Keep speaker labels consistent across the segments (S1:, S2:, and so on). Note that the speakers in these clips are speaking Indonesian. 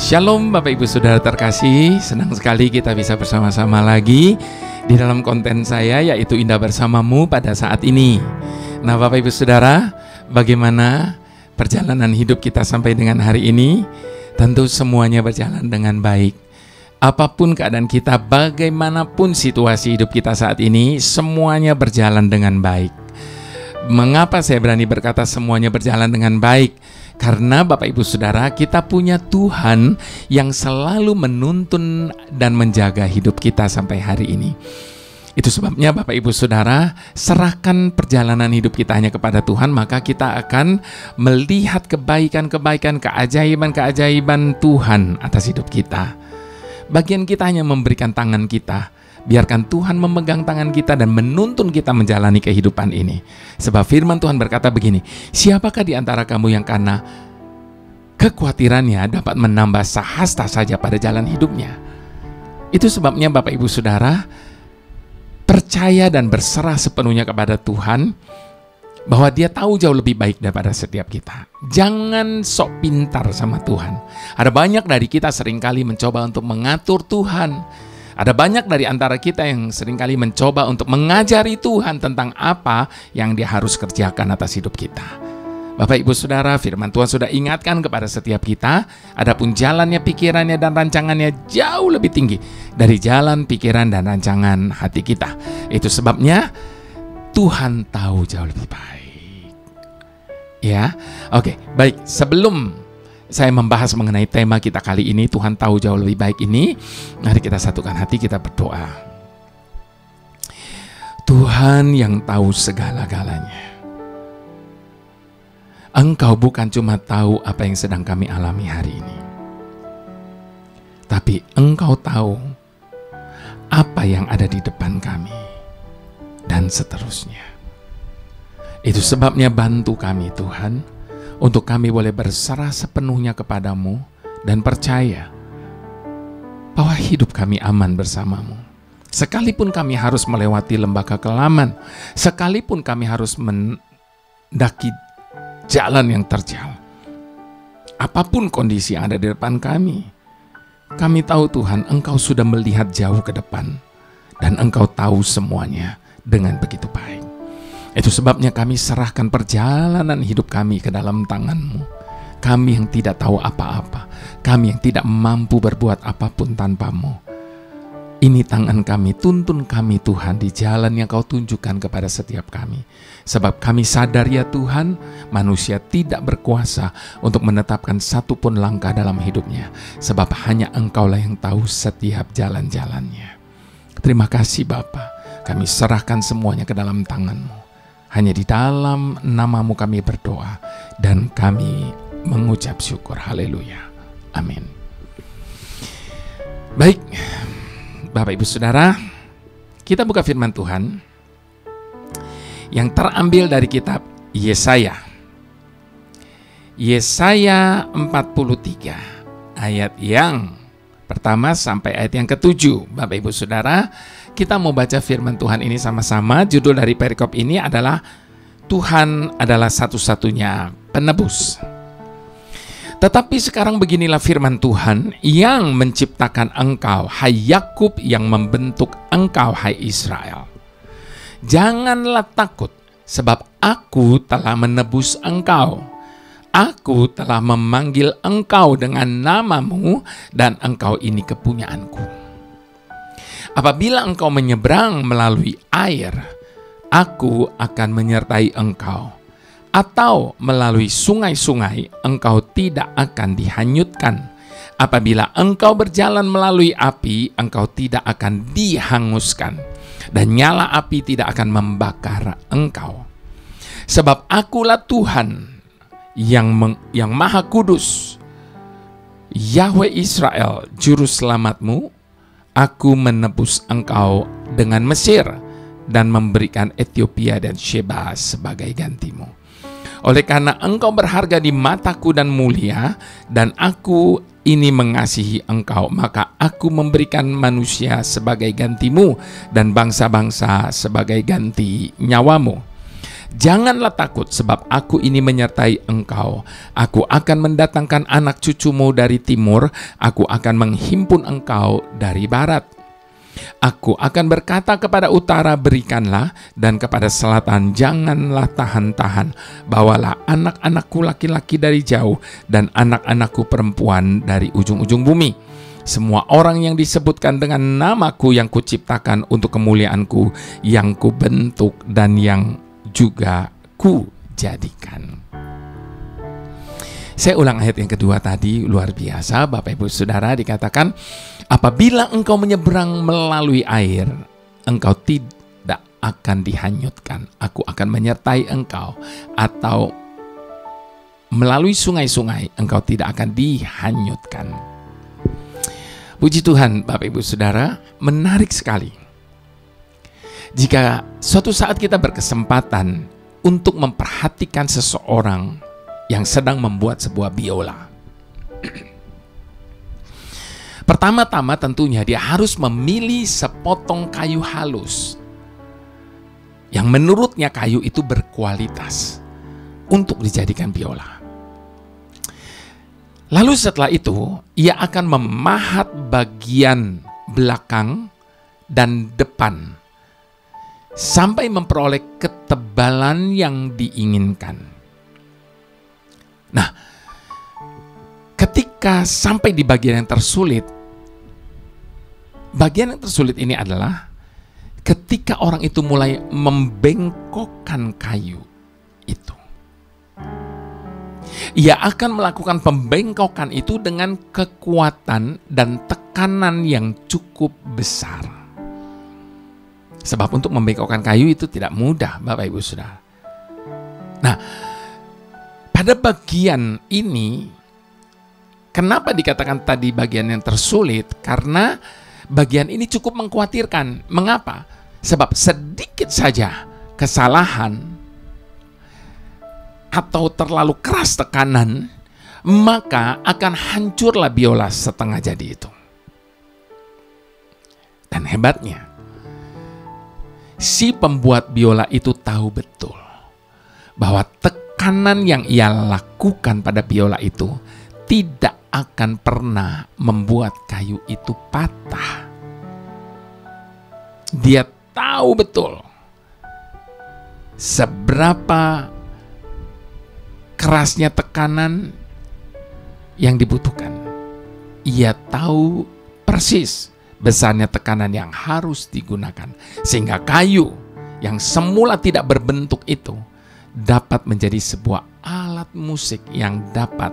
S1: Shalom Bapak Ibu Saudara terkasih, senang sekali kita bisa bersama-sama lagi di dalam konten saya, yaitu Indah Bersamamu pada saat ini. Nah Bapak Ibu Saudara, bagaimana perjalanan hidup kita sampai dengan hari ini? Tentu semuanya berjalan dengan baik. Apapun keadaan kita, bagaimanapun situasi hidup kita saat ini, semuanya berjalan dengan baik. Mengapa saya berani berkata semuanya berjalan dengan baik? Karena Bapak Ibu Saudara, kita punya Tuhan yang selalu menuntun dan menjaga hidup kita sampai hari ini. Itu sebabnya Bapak Ibu Saudara, serahkan perjalanan hidup kita hanya kepada Tuhan, maka kita akan melihat kebaikan-kebaikan, keajaiban-keajaiban Tuhan atas hidup kita. Bagian kita hanya memberikan tangan kita. Biarkan Tuhan memegang tangan kita dan menuntun kita menjalani kehidupan ini. Sebab firman Tuhan berkata begini, siapakah di antara kamu yang karena kekhawatirannya dapat menambah sehasta saja pada jalan hidupnya? Itu sebabnya Bapak Ibu Saudara, percaya dan berserah sepenuhnya kepada Tuhan, bahwa Dia tahu jauh lebih baik daripada setiap kita. Jangan sok pintar sama Tuhan. Ada banyak dari kita seringkali mencoba untuk mengatur Tuhan. Ada banyak dari antara kita yang seringkali mencoba untuk mengajari Tuhan tentang apa yang Dia harus kerjakan atas hidup kita. Bapak Ibu Saudara, firman Tuhan sudah ingatkan kepada setiap kita, adapun jalannya, pikirannya, dan rancangannya jauh lebih tinggi dari jalan, pikiran, dan rancangan hati kita. Itu sebabnya Tuhan tahu jauh lebih baik. Ya, oke, baik. Sebelum saya membahas mengenai tema kita kali ini, Tuhan tahu jauh lebih baik ini, mari kita satukan hati, kita berdoa. Tuhan yang tahu segala-galanya, Engkau bukan cuma tahu apa yang sedang kami alami hari ini, tapi Engkau tahu apa yang ada di depan kami, dan seterusnya. Itu sebabnya bantu kami Tuhan, untuk kami boleh berserah sepenuhnya kepadamu dan percaya bahwa hidup kami aman bersamamu. Sekalipun kami harus melewati lembah kekelaman, sekalipun kami harus mendaki jalan yang terjal, apapun kondisi yang ada di depan kami tahu Tuhan, Engkau sudah melihat jauh ke depan dan Engkau tahu semuanya dengan begitu baik. Itu sebabnya kami serahkan perjalanan hidup kami ke dalam tangan-Mu. Kami yang tidak tahu apa-apa, kami yang tidak mampu berbuat apapun tanpa-Mu. Ini tangan kami, tuntun kami Tuhan di jalan yang Kau tunjukkan kepada setiap kami. Sebab kami sadar ya Tuhan, manusia tidak berkuasa untuk menetapkan satu pun langkah dalam hidupnya. Sebab hanya Engkaulah yang tahu setiap jalan-jalannya. Terima kasih Bapa, kami serahkan semuanya ke dalam tangan-Mu. Hanya di dalam nama-Mu kami berdoa dan kami mengucap syukur. Haleluya. Amin. Baik, Bapak Ibu Saudara, kita buka firman Tuhan yang terambil dari kitab Yesaya. Yesaya 43, ayat yang pertama sampai ayat yang ke-7. Bapak Ibu Saudara, kita mau baca firman Tuhan ini sama-sama. Judul dari perikop ini adalah Tuhan adalah satu-satunya penebus. Tetapi sekarang beginilah firman Tuhan yang menciptakan engkau, hai Yakub, yang membentuk engkau, hai Israel. Janganlah takut, sebab aku telah menebus engkau. Aku telah memanggil engkau dengan namamu, dan engkau ini kepunyaanku. Apabila engkau menyeberang melalui air, aku akan menyertai engkau. Atau melalui sungai-sungai, engkau tidak akan dihanyutkan. Apabila engkau berjalan melalui api, engkau tidak akan dihanguskan. Dan nyala api tidak akan membakar engkau. Sebab akulah Tuhan yang Maha Kudus, Yahweh Israel, Juru Selamatmu. Aku menebus engkau dengan Mesir dan memberikan Ethiopia dan Sheba sebagai gantimu. Oleh karena engkau berharga di mataku dan mulia, dan aku ini mengasihi engkau, maka aku memberikan manusia sebagai gantimu dan bangsa-bangsa sebagai ganti nyawamu. Janganlah takut, sebab aku ini menyertai engkau. Aku akan mendatangkan anak cucumu dari timur, aku akan menghimpun engkau dari barat. Aku akan berkata kepada utara, berikanlah, dan kepada selatan, janganlah tahan-tahan. Bawalah anak-anakku laki-laki dari jauh, dan anak-anakku perempuan dari ujung-ujung bumi. Semua orang yang disebutkan dengan namaku yang kuciptakan untuk kemuliaanku, yang kubentuk dan yang juga ku jadikan. Saya ulang ayat yang kedua tadi, luar biasa Bapak Ibu Saudara, dikatakan apabila engkau menyeberang melalui air, engkau tidak akan dihanyutkan. Aku akan menyertai engkau. Atau melalui sungai-sungai, engkau tidak akan dihanyutkan. Puji Tuhan Bapak Ibu Saudara, menarik sekali. Jika suatu saat kita berkesempatan untuk memperhatikan seseorang yang sedang membuat sebuah biola, pertama-tama tentunya dia harus memilih sepotong kayu halus yang menurutnya kayu itu berkualitas untuk dijadikan biola. Lalu setelah itu ia akan memahat bagian belakang dan depan sampai memperoleh ketebalan yang diinginkan. Nah, ketika sampai di bagian yang tersulit, bagian yang tersulit ini adalah ketika orang itu mulai membengkokkan kayu itu. Ia akan melakukan pembengkokan itu dengan kekuatan dan tekanan yang cukup besar. Sebab untuk membengkokkan kayu itu tidak mudah, Bapak Ibu Saudara. Nah, pada bagian ini, kenapa dikatakan tadi bagian yang tersulit? Karena bagian ini cukup mengkhawatirkan. Mengapa? Sebab sedikit saja kesalahan atau terlalu keras tekanan, maka akan hancurlah biola setengah jadi itu. Dan hebatnya, si pembuat biola itu tahu betul bahwa tekanan yang ia lakukan pada biola itu tidak akan pernah membuat kayu itu patah. Dia tahu betul seberapa kerasnya tekanan yang dibutuhkan. Ia tahu persis besarnya tekanan yang harus digunakan, sehingga kayu yang semula tidak berbentuk itu dapat menjadi sebuah alat musik yang dapat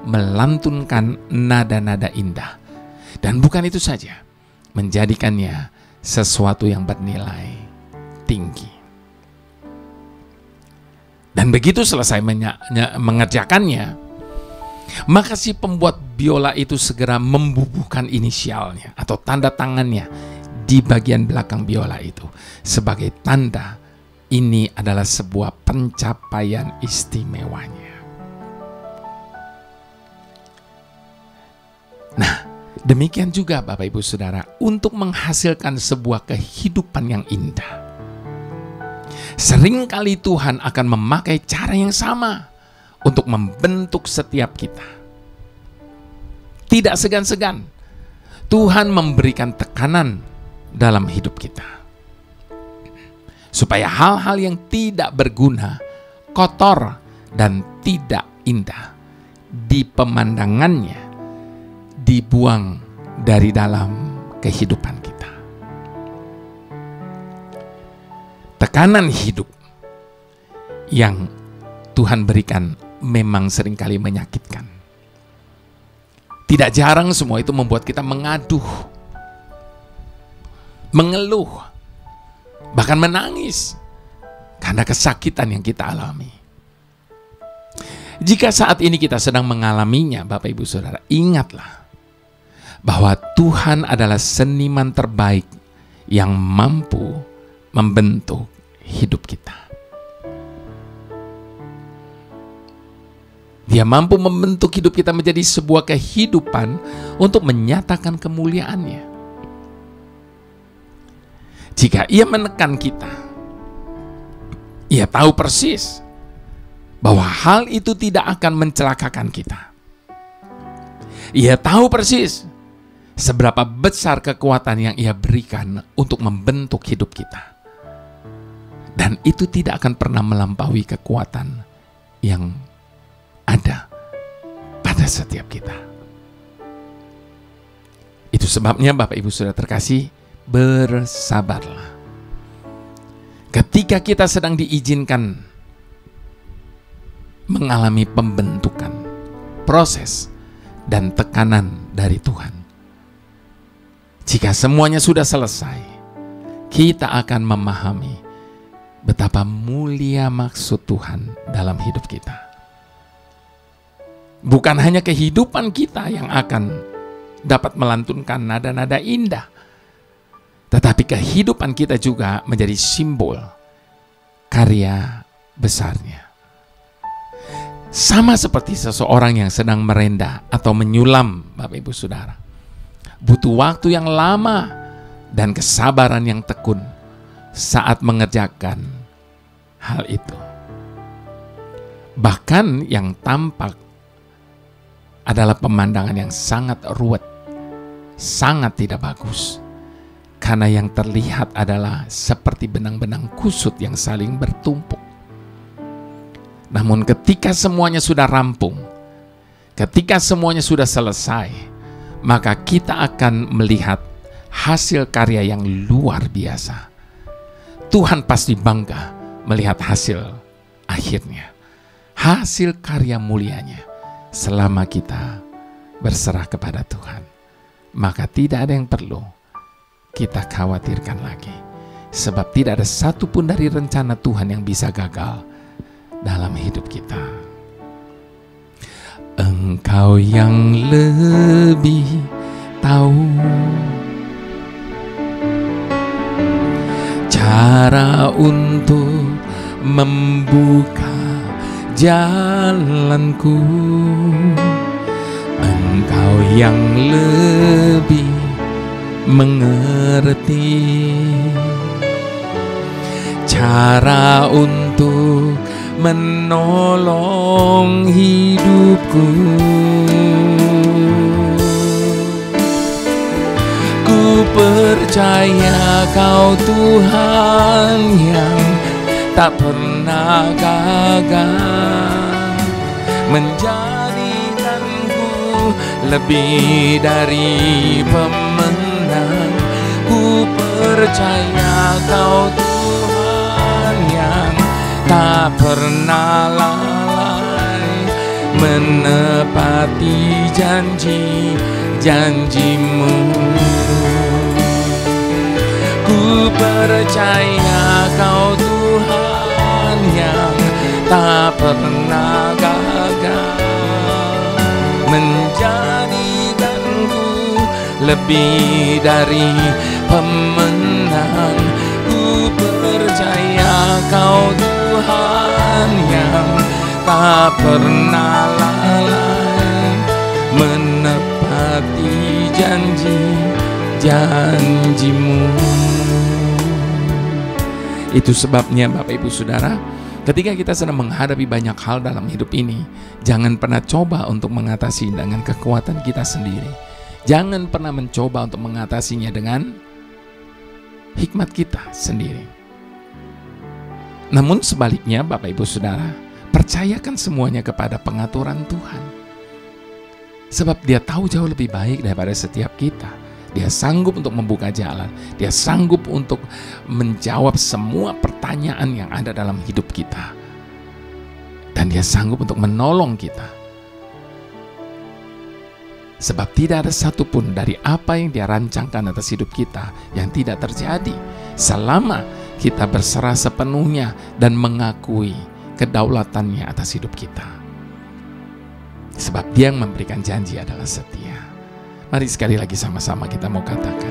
S1: melantunkan nada-nada indah. Dan bukan itu saja, menjadikannya sesuatu yang bernilai tinggi. Dan begitu selesai mengerjakannya, maka si pembuat biola itu segera membubuhkan inisialnya atau tanda tangannya di bagian belakang biola itu sebagai tanda ini adalah sebuah pencapaian istimewanya. Nah, demikian juga Bapak Ibu Saudara, untuk menghasilkan sebuah kehidupan yang indah, seringkali Tuhan akan memakai cara yang sama untuk membentuk setiap kita. Tidak segan-segan Tuhan memberikan tekanan dalam hidup kita, supaya hal-hal yang tidak berguna, kotor, dan tidak indah di pemandangannya dibuang dari dalam kehidupan kita. Tekanan hidup yang Tuhan berikan memang seringkali menyakitkan. Tidak jarang semua itu membuat kita mengaduh, mengeluh, bahkan menangis karena kesakitan yang kita alami. Jika saat ini kita sedang mengalaminya, Bapak Ibu Saudara, ingatlah bahwa Tuhan adalah seniman terbaik yang mampu membentuk hidup kita. Dia mampu membentuk hidup kita menjadi sebuah kehidupan untuk menyatakan kemuliaan-Nya. Jika Ia menekan kita, Ia tahu persis bahwa hal itu tidak akan mencelakakan kita. Ia tahu persis seberapa besar kekuatan yang Ia berikan untuk membentuk hidup kita. Dan itu tidak akan pernah melampaui kekuatan yang ada pada setiap kita. Itu sebabnya Bapak Ibu Saudara terkasih, bersabarlah. Ketika kita sedang diizinkan mengalami pembentukan, proses, dan tekanan dari Tuhan. Jika semuanya sudah selesai, kita akan memahami betapa mulia maksud Tuhan dalam hidup kita. Bukan hanya kehidupan kita yang akan dapat melantunkan nada-nada indah, tetapi kehidupan kita juga menjadi simbol karya besarnya. Sama seperti seseorang yang sedang merendah atau menyulam, Bapak Ibu Saudara, butuh waktu yang lama dan kesabaran yang tekun saat mengerjakan hal itu. Bahkan yang tampak adalah pemandangan yang sangat ruwet, sangat tidak bagus, karena yang terlihat adalah seperti benang-benang kusut yang saling bertumpuk. Namun ketika semuanya sudah rampung, ketika semuanya sudah selesai, maka kita akan melihat hasil karya yang luar biasa. Tuhan pasti bangga melihat hasil akhirnya, hasil karya mulianya. Selama kita berserah kepada Tuhan, maka tidak ada yang perlu kita khawatirkan lagi. Sebab tidak ada satupun dari rencana Tuhan yang bisa gagal dalam hidup kita. Engkau yang lebih tahu cara untuk membuka jalanku. Engkau yang lebih mengerti cara untuk menolong hidupku. Ku percaya Kau Tuhan yang tak pernah gagal, menjadikanku lebih dari pemenang. Ku percaya Kau Tuhan yang tak pernah lalai, menepati janji-janjimu. Ku percaya Kau Tuhan yang tak pernah gagal, menjadikanku lebih dari pemenang. Ku percaya Kau Tuhan yang tak pernah lalai, menepati janji-janjimu. Itu sebabnya Bapak Ibu Saudara, ketika kita sedang menghadapi banyak hal dalam hidup ini, jangan pernah coba untuk mengatasi dengan kekuatan kita sendiri. Jangan pernah mencoba untuk mengatasinya dengan hikmat kita sendiri. Namun sebaliknya Bapak Ibu Saudara, percayakan semuanya kepada pengaturan Tuhan. Sebab Dia tahu jauh lebih baik daripada setiap kita. Dia sanggup untuk membuka jalan. Dia sanggup untuk menjawab semua pertanyaan yang ada dalam hidup kita. Dan Dia sanggup untuk menolong kita. Sebab tidak ada satupun dari apa yang Dia rancangkan atas hidup kita yang tidak terjadi, selama kita berserah sepenuhnya dan mengakui kedaulatannya atas hidup kita. Sebab Dia yang memberikan janji adalah setia. Mari sekali lagi sama-sama kita mau katakan,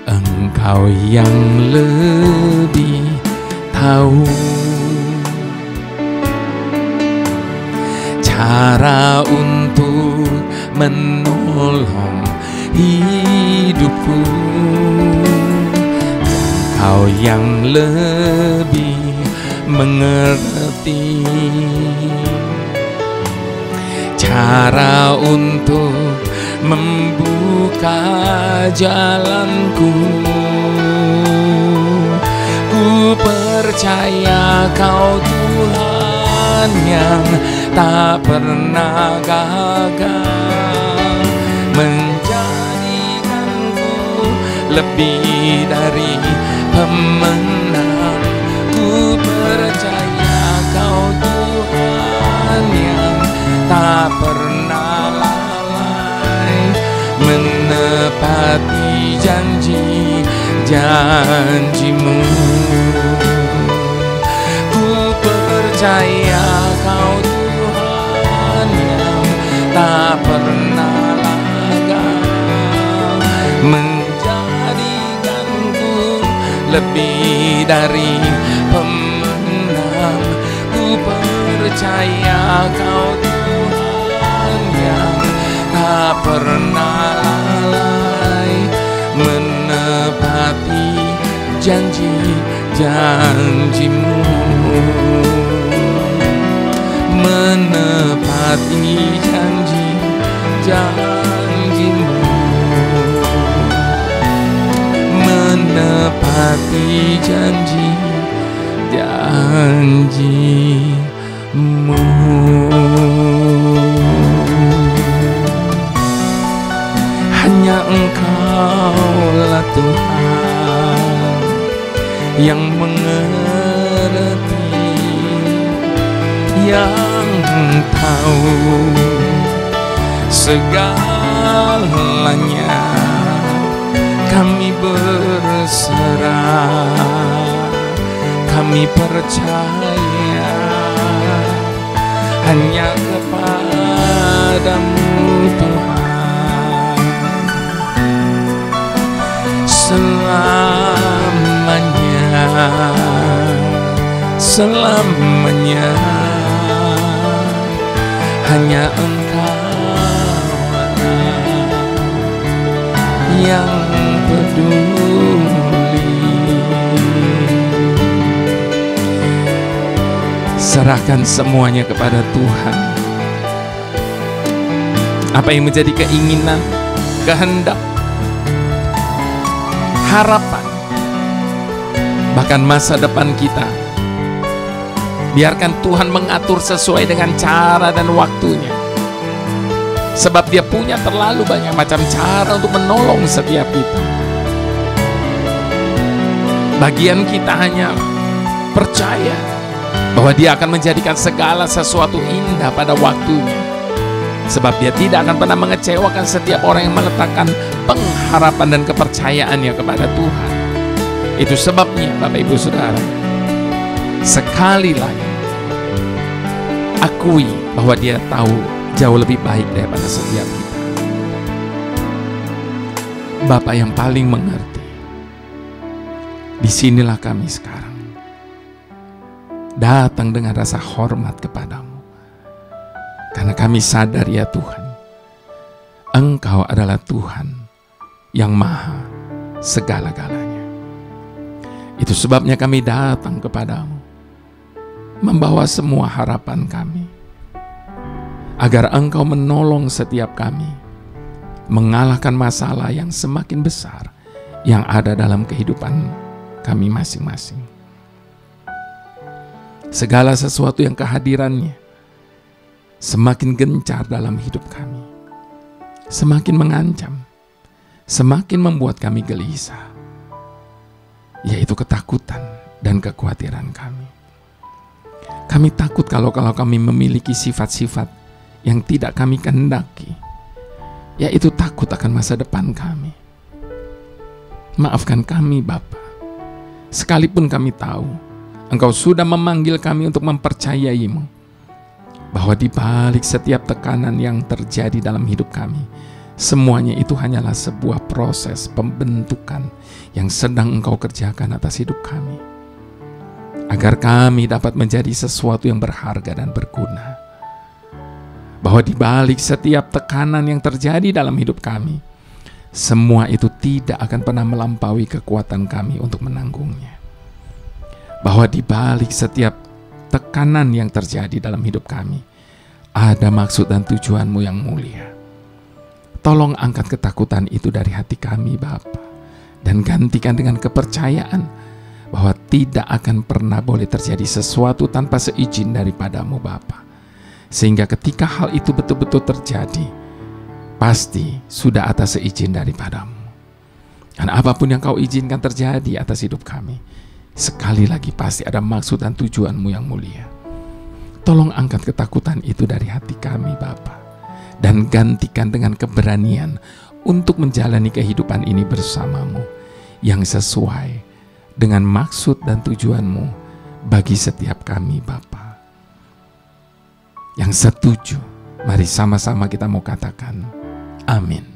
S1: Engkau yang lebih tahu cara untuk menolong hidupku. Engkau yang lebih mengerti cara untuk membuka jalanku. Ku percaya Kau Tuhan yang tak pernah gagal, menjadikanku lebih dari pemenang. Ku percaya Kau Tuhan yang tak pernah lalai, menepati janji-janji-Mu. Ku percaya Kau Tuhan yang tak pernah gagal, menjadikanku lebih dari pemenang. Ku percaya Kau Tuhan yang tak pernah lalai, menepati janji-janji-Mu, menepati janji-janji-Mu, menepati janji-janji-Mu. Hanya Engkaulah Tuhan yang mengerti, yang tahu segalanya. Kami berserah, kami percaya hanya kepada-Mu Tuhan, selamanya, selamanya. Hanya Engkau yang peduli. Serahkan semuanya kepada Tuhan. Apa yang menjadi keinginan, kehendak, harapan, bahkan masa depan kita, biarkan Tuhan mengatur sesuai dengan cara dan waktunya. Sebab Dia punya terlalu banyak macam cara untuk menolong setiap kita. Bagian kita hanya percaya bahwa Dia akan menjadikan segala sesuatu indah pada waktunya. Sebab Dia tidak akan pernah mengecewakan setiap orang yang meletakkan pengharapan dan kepercayaannya kepada Tuhan. Itu sebabnya Bapak Ibu Saudara, sekali lagi akui bahwa Dia tahu jauh lebih baik daripada setiap kita. Bapa yang paling mengerti, disinilah kami sekarang datang dengan rasa hormat kepadamu, karena kami sadar ya Tuhan, Engkau adalah Tuhan yang maha segala-galanya. Itu sebabnya kami datang kepadamu, membawa semua harapan kami, agar Engkau menolong setiap kami mengalahkan masalah yang semakin besar yang ada dalam kehidupan kami masing-masing. Segala sesuatu yang kehadirannya semakin gencar dalam hidup kami, semakin mengancam, semakin membuat kami gelisah, yaitu ketakutan dan kekhawatiran kami. Kami takut kalau kami memiliki sifat-sifat yang tidak kami kehendaki, yaitu takut akan masa depan kami. Maafkan kami Bapa, sekalipun kami tahu Engkau sudah memanggil kami untuk mempercayai-Mu, bahwa di balik setiap tekanan yang terjadi dalam hidup kami, semuanya itu hanyalah sebuah proses pembentukan yang sedang Engkau kerjakan atas hidup kami, agar kami dapat menjadi sesuatu yang berharga dan berguna. Bahwa di balik setiap tekanan yang terjadi dalam hidup kami, semua itu tidak akan pernah melampaui kekuatan kami untuk menanggungnya. bahwa di balik setiap tekanan yang terjadi dalam hidup kami, ada maksud dan tujuan-Mu yang mulia. Tolong angkat ketakutan itu dari hati kami, Bapa, dan gantikan dengan kepercayaan bahwa tidak akan pernah boleh terjadi sesuatu tanpa seizin daripada-Mu, Bapa. Sehingga ketika hal itu betul-betul terjadi, pasti sudah atas seizin daripada-Mu. Dan apapun yang Kau izinkan terjadi atas hidup kami, sekali lagi pasti ada maksud dan tujuan-Mu yang mulia. Tolong angkat ketakutan itu dari hati kami, Bapa, dan gantikan dengan keberanian untuk menjalani kehidupan ini bersama-Mu yang sesuai dengan maksud dan tujuan-Mu bagi setiap kami, Bapa. Yang setuju, mari sama-sama kita mau katakan, amin.